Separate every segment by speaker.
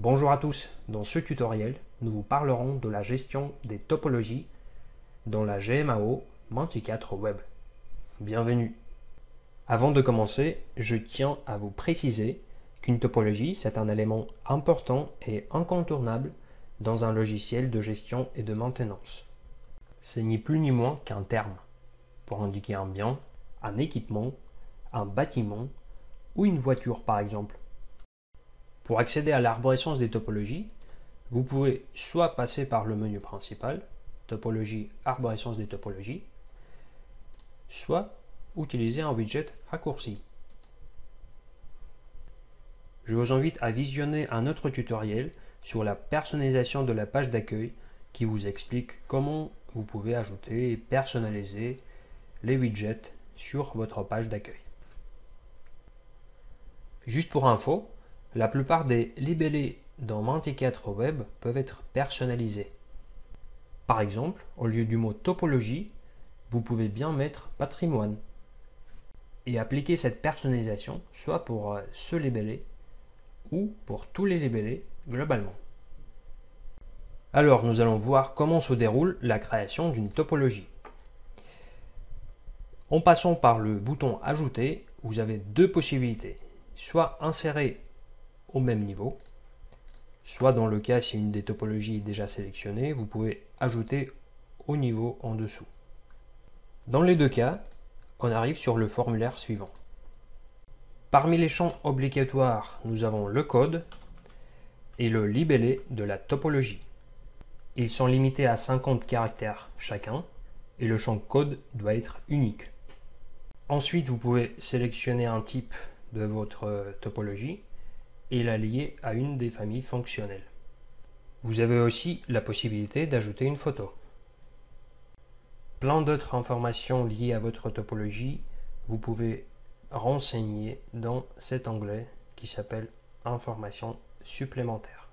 Speaker 1: Bonjour à tous, dans ce tutoriel, nous vous parlerons de la gestion des topologies dans la GMAO Menti4 Web. Bienvenue. Avant de commencer, je tiens à vous préciser qu'une topologie, c'est un élément important et incontournable dans un logiciel de gestion et de maintenance. C'est ni plus ni moins qu'un terme pour indiquer un bien, un équipement, un bâtiment ou une voiture par exemple. Pour accéder à l'arborescence des topologies, vous pouvez soit passer par le menu principal, topologie, arborescence des topologies, soit utiliser un widget raccourci. Je vous invite à visionner un autre tutoriel sur la personnalisation de la page d'accueil qui vous explique comment vous pouvez ajouter et personnaliser les widgets sur votre page d'accueil. Juste pour info, la plupart des libellés dans Menti4 Web peuvent être personnalisés. Par exemple, au lieu du mot topologie, vous pouvez bien mettre patrimoine et appliquer cette personnalisation soit pour ce libellé ou pour tous les libellés globalement. Alors, nous allons voir comment se déroule la création d'une topologie. En passant par le bouton Ajouter, vous avez deux possibilités, soit insérer au même niveau, soit dans le cas si une des topologies est déjà sélectionnée, vous pouvez ajouter au niveau en dessous. Dans les deux cas, on arrive sur le formulaire suivant. Parmi les champs obligatoires, nous avons le code et le libellé de la topologie. Ils sont limités à 50 caractères chacun et le champ code doit être unique. Ensuite, vous pouvez sélectionner un type de votre topologie et la lier à une des familles fonctionnelles. Vous avez aussi la possibilité d'ajouter une photo. Plein d'autres informations liées à votre topologie, vous pouvez renseigner dans cet onglet qui s'appelle Informations supplémentaires.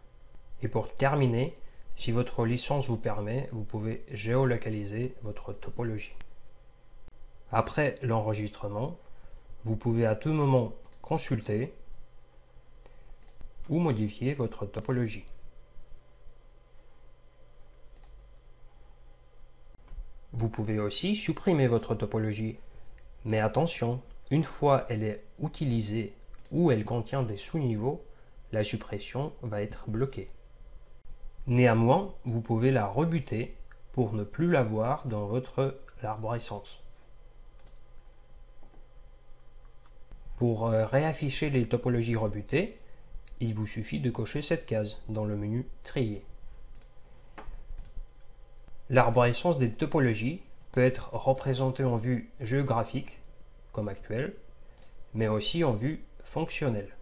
Speaker 1: Et pour terminer, si votre licence vous permet, vous pouvez géolocaliser votre topologie. Après l'enregistrement, vous pouvez à tout moment consulter ou modifier votre topologie. Vous pouvez aussi supprimer votre topologie, mais attention, une fois elle est utilisée ou elle contient des sous-niveaux, la suppression va être bloquée. Néanmoins, vous pouvez la rebuter pour ne plus la voir dans votre arborescence. Pour réafficher les topologies rebutées, il vous suffit de cocher cette case dans le menu Trier. L'arborescence des topologies peut être représentée en vue géographique, comme actuel, mais aussi en vue fonctionnelle.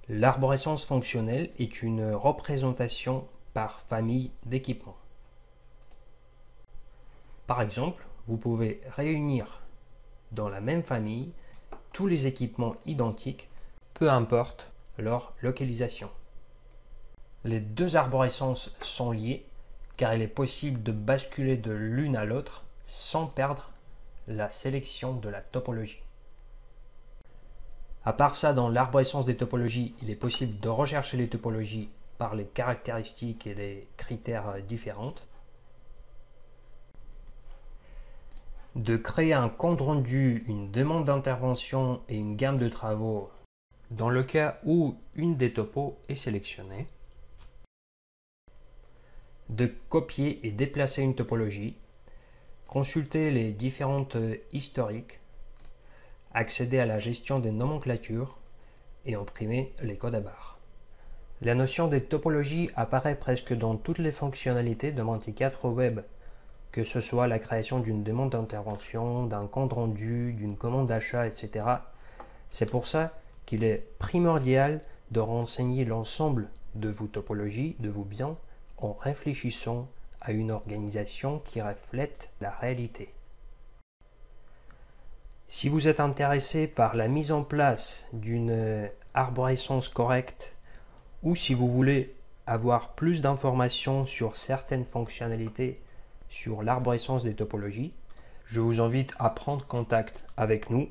Speaker 1: L'arborescence fonctionnelle est une représentation par famille d'équipements. Par exemple, vous pouvez réunir dans la même famille tous les équipements identiques, peu importe leur localisation. Les deux arborescences sont liées car il est possible de basculer de l'une à l'autre sans perdre la sélection de la topologie. À part ça, dans l'arborescence des topologies, il est possible de rechercher les topologies par les caractéristiques et les critères différentes, de créer un compte rendu, une demande d'intervention et une gamme de travaux dans le cas où une des topos est sélectionnée, de copier et déplacer une topologie, consulter les différentes historiques, accéder à la gestion des nomenclatures et imprimer les codes à barres. La notion des topologies apparaît presque dans toutes les fonctionnalités de Menti4 Web, que ce soit la création d'une demande d'intervention, d'un compte rendu, d'une commande d'achat, etc. C'est pour ça qu'il est primordial de renseigner l'ensemble de vos topologies, de vos biens, en réfléchissant à une organisation qui reflète la réalité. Si vous êtes intéressé par la mise en place d'une arborescence correcte ou si vous voulez avoir plus d'informations sur certaines fonctionnalités sur l'arborescence des topologies, je vous invite à prendre contact avec nous.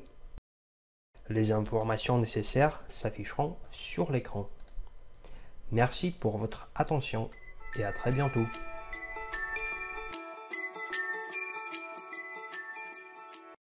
Speaker 1: Les informations nécessaires s'afficheront sur l'écran. Merci pour votre attention et à très bientôt.